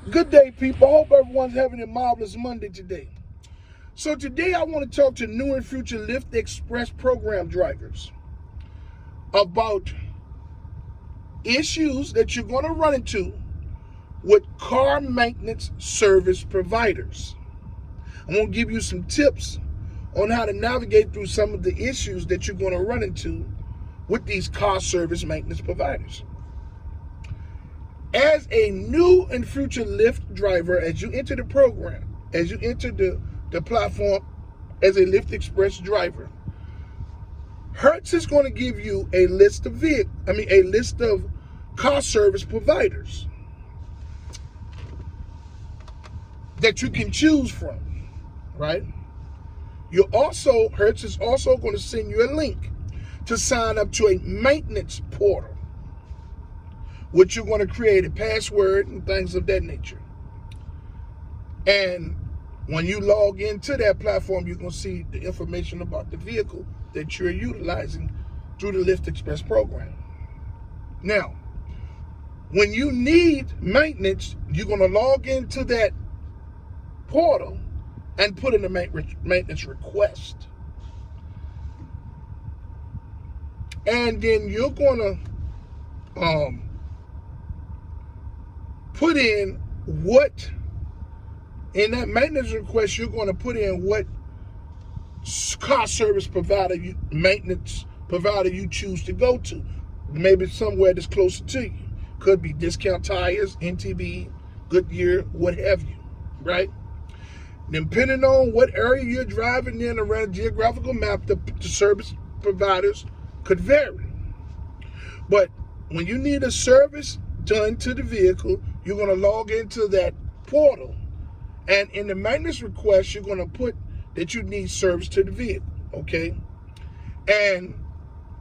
Good day, people. I hope everyone's having a marvelous Monday today. So today I want to talk to new and future Lyft Express program drivers about issues that you're going to run into with car maintenance service providers. I'm going to give you some tips on how to navigate through some of the issues that you're going to run into with these car service maintenance providers. As a new and future Lyft driver, as you enter the program, as you enter the platform as a Lyft Express driver, Hertz is going to give you a list of car service providers that you can choose from, right? Hertz is also going to send you a link to sign up to a maintenance portal, which you're going to create a password and things of that nature. And when you log into that platform, you're going to see the information about the vehicle that you're utilizing through the Lyft Express program. Now, when you need maintenance, you're going to log into that portal and put in a maintenance request. And then you're going to put in what, in that maintenance request, you're going to put in what car service provider, maintenance provider you choose to go to. Maybe somewhere that's closer to you. Could be Discount Tires, NTB, Goodyear, what have you, right? Depending on what area you're driving in around a geographical map, the service providers could vary. But when you need a service done to the vehicle, you're going to log into that portal. And in the maintenance request, you're going to put that you need service to the vehicle, okay? And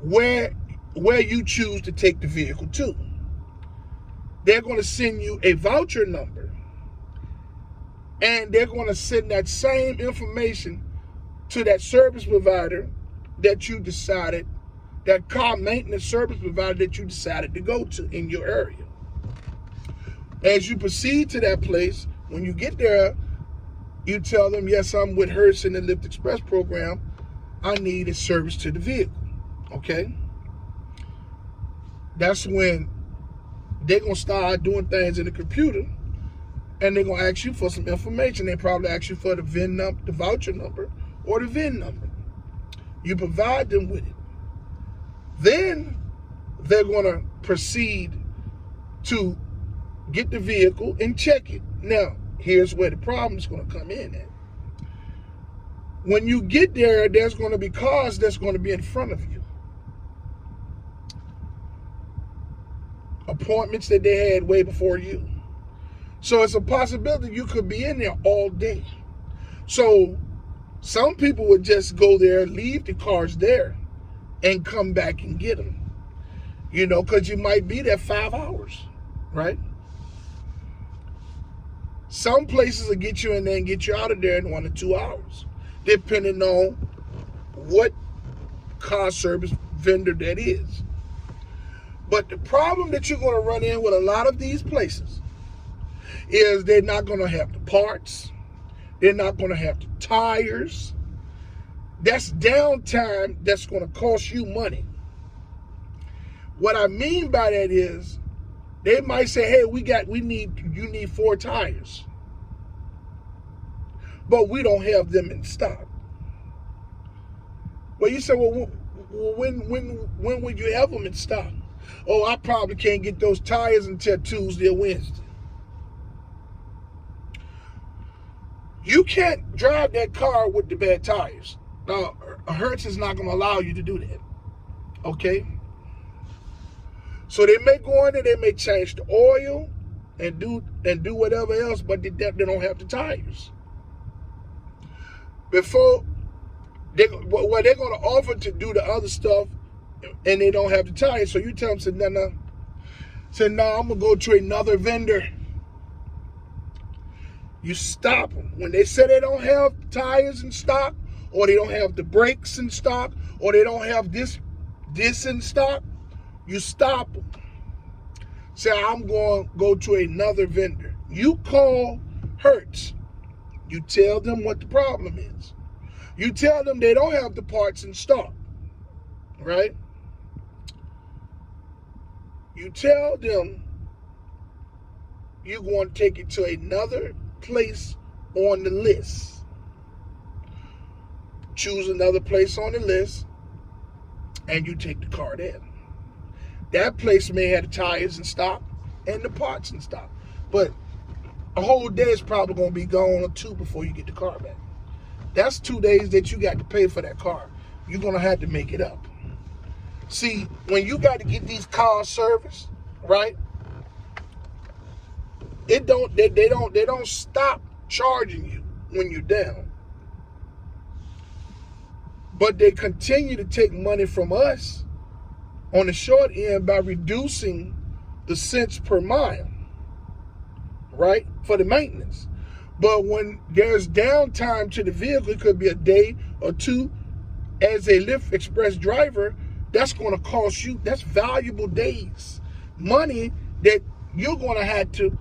where you choose to take the vehicle to. They're going to send you a voucher number. And they're going to send that same information to that service provider that you decided, that car maintenance service provider that you decided to go to in your area. As you proceed to that place, when you get there, you tell them, yes, I'm with Hertz in the Lyft Express program. I need a service to the vehicle, okay? That's when they're going to start doing things in the computer, and they're going to ask you for some information. They probably ask you for the VIN number, the voucher number, or the VIN number. You provide them with it. Then they're going to proceed to get the vehicle and check it. Now, here's where the problem is going to come in at. When you get there, there's going to be cars that's going to be in front of you. Appointments that they had way before you. So it's a possibility you could be in there all day. So some people would just go there, leave the cars there, and come back and get them. You know, because you might be there 5 hours, right? Some places will get you in there and get you out of there in 1 to 2 hours, depending on what car service vendor that is. But the problem that you're going to run in with a lot of these places is they're not going to have the parts. They're not going to have the tires. That's downtime that's going to cost you money. What I mean by that is they might say, hey, you need 4 tires. But we don't have them in stock. Well, you say, well, when would you have them in stock? Oh, I probably can't get those tires until Tuesday or Wednesday. You can't drive that car with the bad tires. Now, Hertz is not going to allow you to do that. Okay? So they may go in there, they may change the oil and do whatever else, but they don't have the tires. Before they're going to offer to do the other stuff, and they don't have the tires. So you tell them, no, I'm gonna go to another vendor. You stop them when they say they don't have tires in stock, or they don't have the brakes in stock, or they don't have this in stock. You stop them. Say, I'm going to go to another vendor. You call Hertz. You tell them what the problem is. You tell them they don't have the parts in stock, right? You tell them you're going to take it to another place on the list. Choose another place on the list, and you take the car there. That place may have the tires in stock and the parts in stock, but a whole day is probably going to be gone or two before you get the car back. That's 2 days that you got to pay for that car. You're going to have to make it up. See, when you got to get these cars serviced, right? They don't stop charging you when you're down. But they continue to take money from us on the short end by reducing the cents per mile, right, for the maintenance. But when there's downtime to the vehicle, it could be a day or two. As a Lyft Express driver, that's going to cost you, that's valuable days. Money that you're going to have to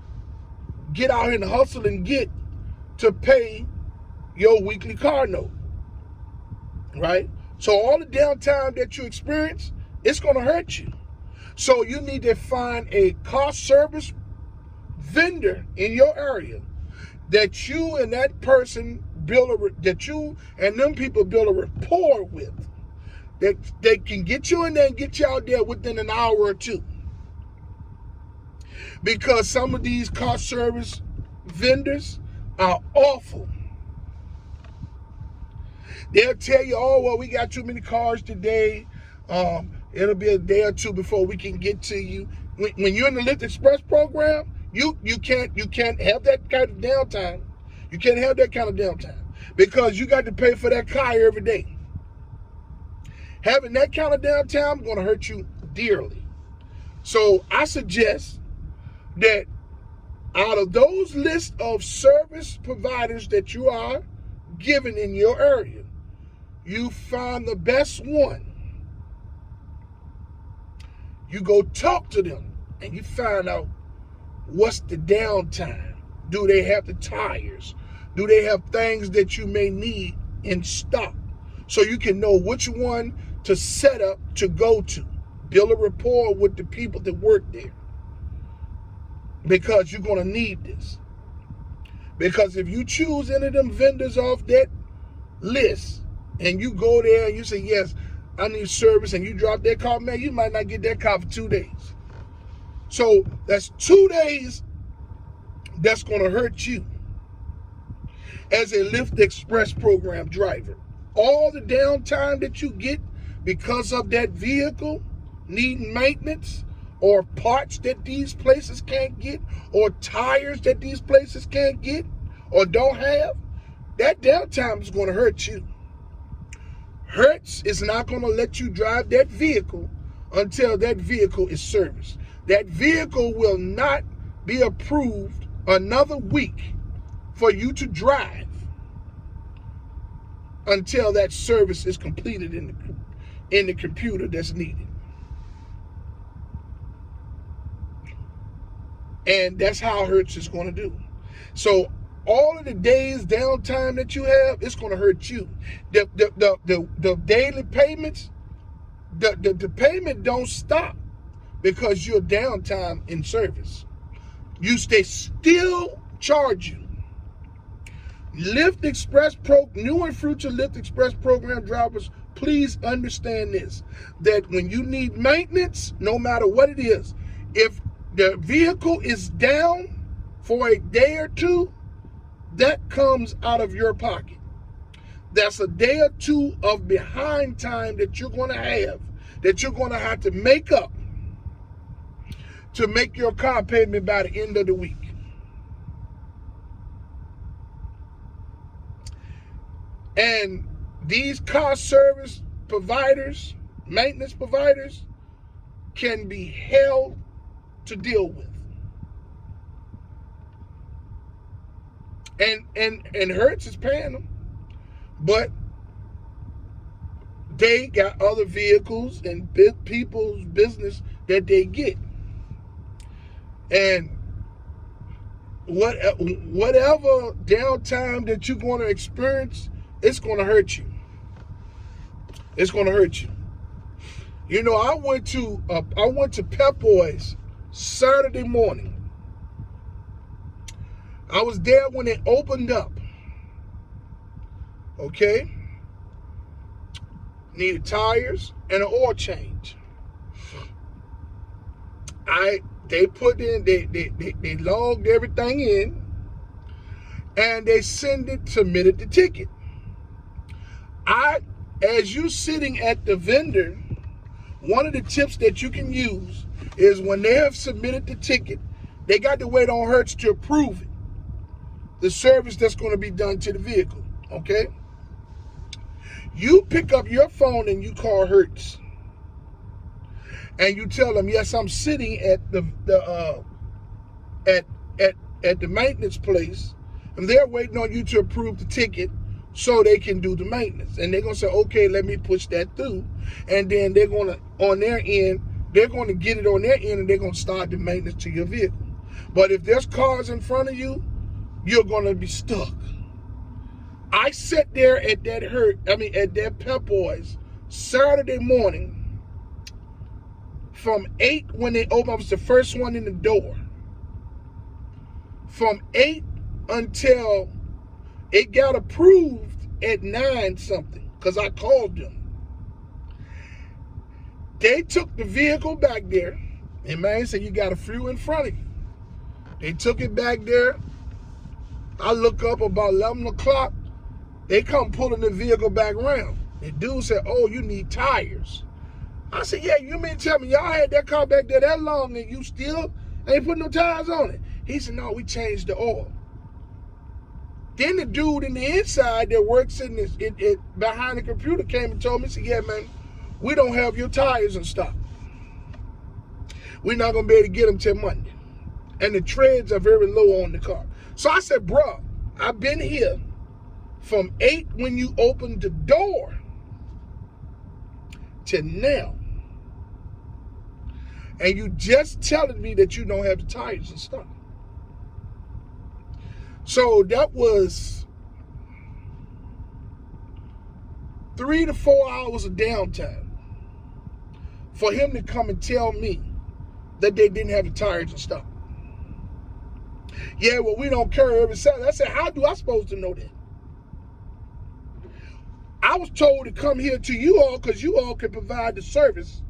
get out here and hustle and get to pay your weekly car note, right? So all the downtime that you experience, it's going to hurt you. So you need to find a car service vendor in your area that you and that person that you and them people build a rapport with, that they can get you in there and get you out there within an hour or two. Because some of these car service vendors are awful. They'll tell you, oh, well, we got too many cars today. It'll be a day or two before we can get to you. When you're in the Lyft Express program, you can't have that kind of downtime. You can't have that kind of downtime because you got to pay for that car every day. Having that kind of downtime is going to hurt you dearly. So I suggest that out of those lists of service providers that you are given in your area, you find the best one. You go talk to them and you find out what's the downtime. Do they have the tires? Do they have things that you may need in stock? So you can know which one to set up to go to. Build a rapport with the people that work there. Because you're going to need this. Because if you choose any of them vendors off that list and you go there and you say, yes, I need service, and you drop that car, man, you might not get that car for 2 days. So that's 2 days that's going to hurt you as a Lyft Express program driver. All the downtime that you get because of that vehicle needing maintenance, or parts that these places can't get, or tires that these places can't get or don't have, that downtime is going to hurt you. Hertz is not going to let you drive that vehicle until that vehicle is serviced. That vehicle will not be approved another week for you to drive until that service is completed in the computer that's needed. And that's how Hertz is going to do. So all of the days downtime that you have, it's going to hurt you. The daily payments, the payment don't stop because you're downtime in service. They still charge you. Lyft Express new and future Lyft Express program drivers, please understand this, that when you need maintenance, no matter what it is, if the vehicle is down for a day or two, that comes out of your pocket. That's a day or two of behind time that you're going to have to make up to make your car payment by the end of the week. And these car service providers, maintenance providers, can be held to deal with. And Hertz is paying them, but they got other vehicles and people's business that they get. And whatever downtime that you're going to experience, it's going to hurt you. It's going to hurt you. You know, I went to Pep Boys Saturday morning. I was there when it opened up. Okay? Needed tires and an oil change. They logged everything in, and they submitted the ticket. As you sitting at the vendor, one of the tips that you can use is when they have submitted the ticket, they got to wait on Hertz to approve it, the service that's going to be done to the vehicle. Okay? You pick up your phone and you call Hertz, and you tell them, yes, I'm sitting at the maintenance place, and they're waiting on you to approve the ticket so they can do the maintenance. And they're gonna say, okay, let me push that through, and then they're gonna on their end, they're gonna get it on their end, and they're gonna start the maintenance to your vehicle. But if there's cars in front of you, you're gonna be stuck. I sat there at that Pep Boys Saturday morning from 8 when they opened. I was the first one in the door. From 8 until it got approved at 9 something, because I called them. They took the vehicle back there, and man said, you got a few in front of you. They took it back there. I look up about 11 o'clock. They come pulling the vehicle back around. The dude said, oh, you need tires. I said, yeah, you mean tell me y'all had that car back there that long and you still ain't putting no tires on it? He said, no, we changed the oil. Then the dude in the inside that works in behind the computer came and told me, he said, yeah, man, we don't have your tires in stock. We're not going to be able to get them till Monday. And the treads are very low on the car. So I said, bro, I've been here from 8 when you opened the door to now. And you just telling me that you don't have the tires and stuff. So that was 3 to 4 hours of downtime for him to come and tell me that they didn't have the tires and stuff. Yeah, well, we don't carry every Saturday. I said, how do I supposed to know that? I was told to come here to you all because you all can provide the service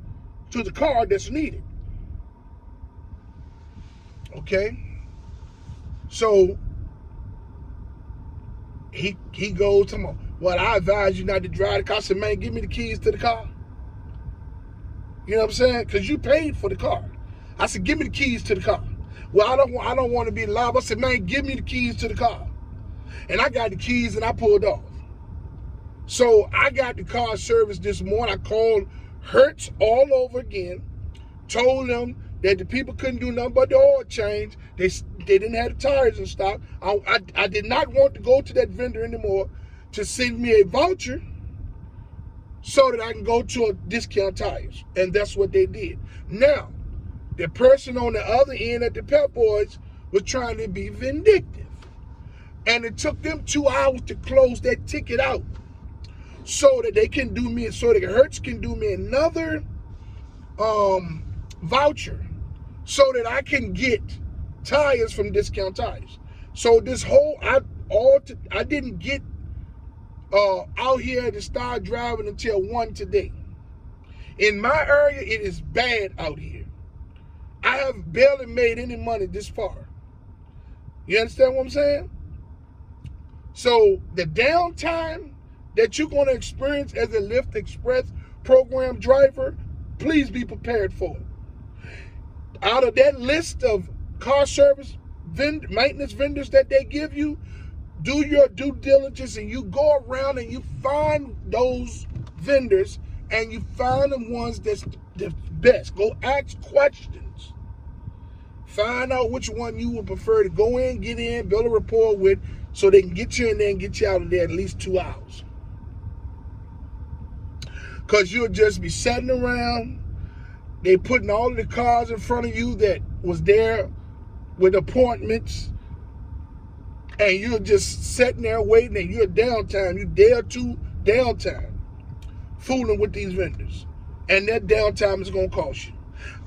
to the car that's needed. Okay? So he goes to me, well, I advise you not to drive the car. I said, man, give me the keys to the car. You know what I'm saying? Because you paid for the car. I said, give me the keys to the car. Well, I don't want to be liable. I said, man, give me the keys to the car. And I got the keys and I pulled off. So I got the car service this morning. I called Hertz all over again, told them that the people couldn't do nothing but the oil change. They didn't have the tires in stock. I did not want to go to that vendor anymore to send me a voucher so that I can go to a discount tires. And that's what they did. Now, the person on the other end at the Pep Boys was trying to be vindictive. And it took them 2 hours to close that ticket out so that they can do me, so that Hertz can do me another voucher so that I can get tires from Discount Tires. So this whole, I didn't get out here to start driving until 1 today. In my area, it is bad out here. I have barely made any money this far. You understand what I'm saying? So the downtime that you're going to experience as a Lyft Express program driver, please be prepared for it. Out of that list of car service maintenance vendors that they give you, do your due diligence and you go around and you find those vendors and you find the ones that's the best. Go ask questions. Find out which one you would prefer to go in, get in, build a rapport with, so they can get you in there and get you out of there in at least 2 hours. Because you'll just be sitting around. They putting all of the cars in front of you that was there with appointments. and you're just sitting there waiting, and you're downtime, you day or two downtime, fooling with these vendors, and that downtime is going to cost you.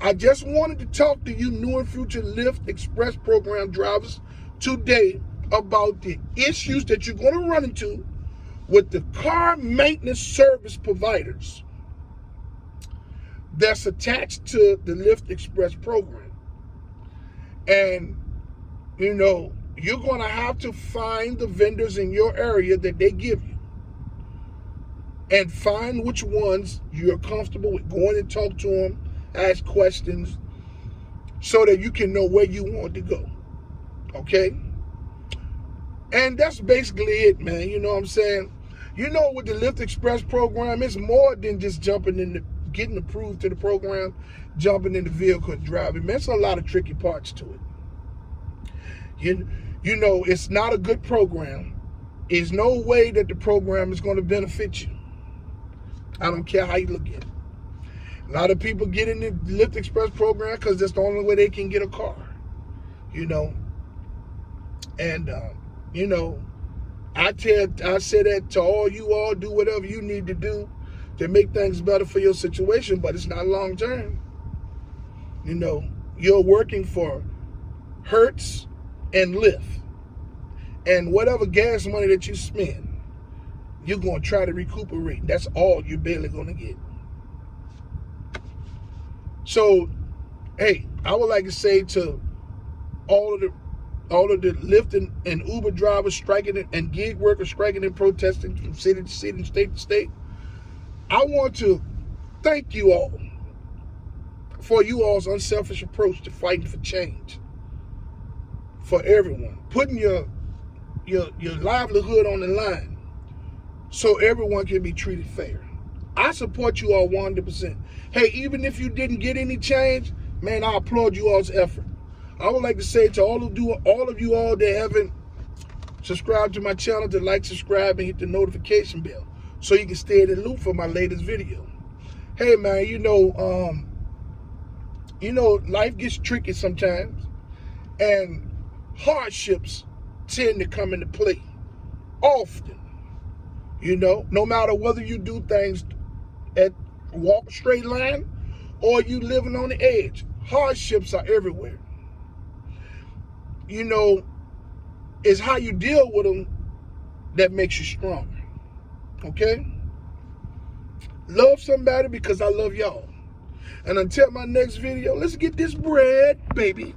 I just wanted to talk to you new and future Lyft Express program drivers today about the issues that you're going to run into with the car maintenance service providers that's attached to the Lyft Express program. And, you know, you're going to have to find the vendors in your area that they give you and find which ones you're comfortable with. Going and talk to them, ask questions so that you can know where you want to go. Okay? And that's basically it, man. You know what I'm saying? You know, with the Lyft Express program, it's more than just jumping in the, getting approved to the program, jumping in the vehicle and driving. Man, there's a lot of tricky parts to it. You know, it's not a good program. There's no way that the program is going to benefit you. I don't care how you look at it. A lot of people get in the Lyft Express program because that's the only way they can get a car. You know, and you know, I say that to all you all, do whatever you need to do to make things better for your situation, but it's not long term. You know, you're working for Hertz and Lyft, and whatever gas money that you spend, you're going to try to recuperate. That's all you're barely going to get. So, hey, I would like to say to all of the Lyft and Uber drivers striking and gig workers striking and protesting from city to city and state to state, I want to thank you all for you all's unselfish approach to fighting for change for everyone, putting your livelihood on the line so everyone can be treated fair. I support you all 100%. Hey, even if you didn't get any change, man, I applaud you all's effort. I would like to say to all of you all that haven't subscribed to my channel, to like, subscribe, and hit the notification bell so you can stay in the loop for my latest video. Hey, man, you know, life gets tricky sometimes, and hardships tend to come into play often. You know, no matter whether you do things at walk a straight line or you living on the edge, hardships are everywhere. You know, it's how you deal with them that makes you stronger. Okay? Love somebody because I love y'all. And until my next video, let's get this bread, baby.